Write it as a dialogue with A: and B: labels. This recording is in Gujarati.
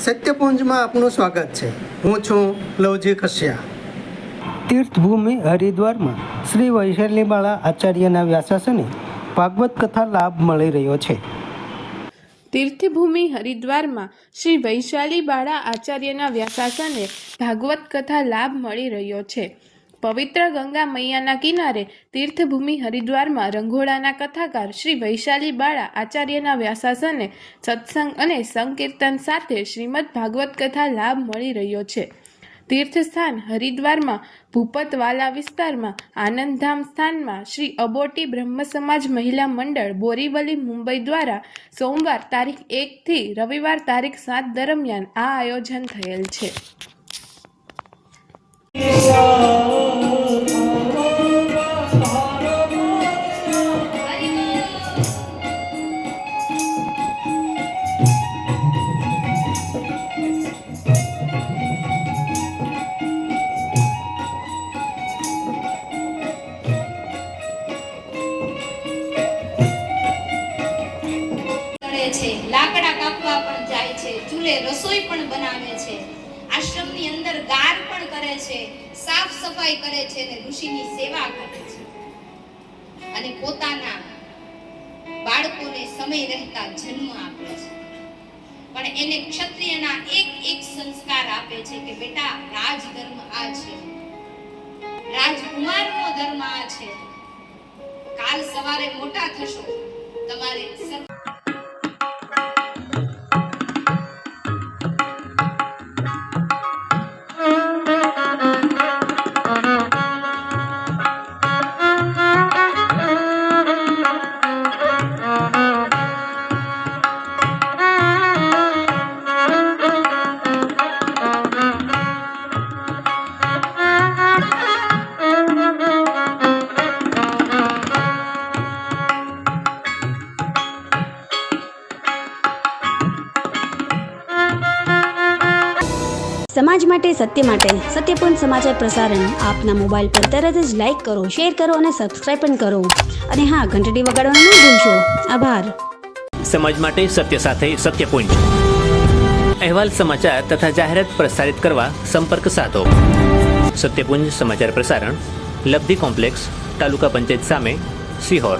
A: સત્યપુંજમાં આપનું સ્વાગત છે। હું છું લવજી કશ્યા। તીર્થભૂમિ હરિદ્વારમાં શ્રી વૈશાલીબાળા આચાર્યના વ્યાસાસને ભાગવત કથા લાભ મળી રહ્યો છે।
B: તીર્થભૂમિ હરિદ્વારમાં શ્રી વૈશાલીબાળા આચાર્યના વ્યાસાસને ભાગવત કથા લાભ મળી રહ્યો છે। પવિત્ર ગંગા મૈયાના કિનારે તીર્થભૂમિ હરિદ્વારમાં રંઘોળાના કથાકાર શ્રી વૈશાલીબાળા આચાર્યના વ્યાસાસને સત્સંગ અને સંકીર્તન સાથે શ્રીમદ ભાગવત કથા લાભ મળી રહ્યો છે। તીર્થસ્થાન હરિદ્વારમાં ભૂપતવાલા વિસ્તારમાં આનંદધામ સ્થાનમાં શ્રી અબોટી બ્રહ્મ સમાજ મહિલા મંડળ બોરીવલી મુંબઈ દ્વારા સોમવાર તારીખ 1 થી રવિવાર તારીખ 7 દરમિયાન આ આયોજન થયેલ છે।
C: લાકડા કાપવા પણ જાય છે, ચૂલે રસોઈ પણ બનાવે છે, આશ્રમની અંદર ગાર પણ કરે છે, સાફ સફાઈ કરે છે અને ઋષિની સેવા કરે છે અને પોતાના બાળકોને સમય રહેતા જન્મ આપે છે। પણ એને ક્ષત્રિયના એક સંસ્કાર આપે છે કે બેટા રાજ ધર્મ આ છે, રાજકુમારનો ધર્મ આ છે, કાલ સવારે મોટા થશો તમારે
D: સમાજ માટે સત્ય માટે સત્યપૂર્ણ સમાચાર પ્રસારણ આપના મોબાઈલ પર તરત જ લાઈક કરો, શેર કરો અને સબસ્ક્રાઈબ પણ કરો અને હા, ઘંટડી વગાડવાનું ન ભૂલશો। આભાર।
E: સમાજ માટે સત્ય સાથે સત્યપુંજ અહેવાલ, સમાચાર તથા જાહેરાત પ્રસારિત કરવા સંપર્ક સાધો। સત્યપુંજ સમાચાર પ્રસારણ, લબ્ધિ કોમ્પ્લેક્સ, તાલુકા પંચાયત સામે, સિહોર।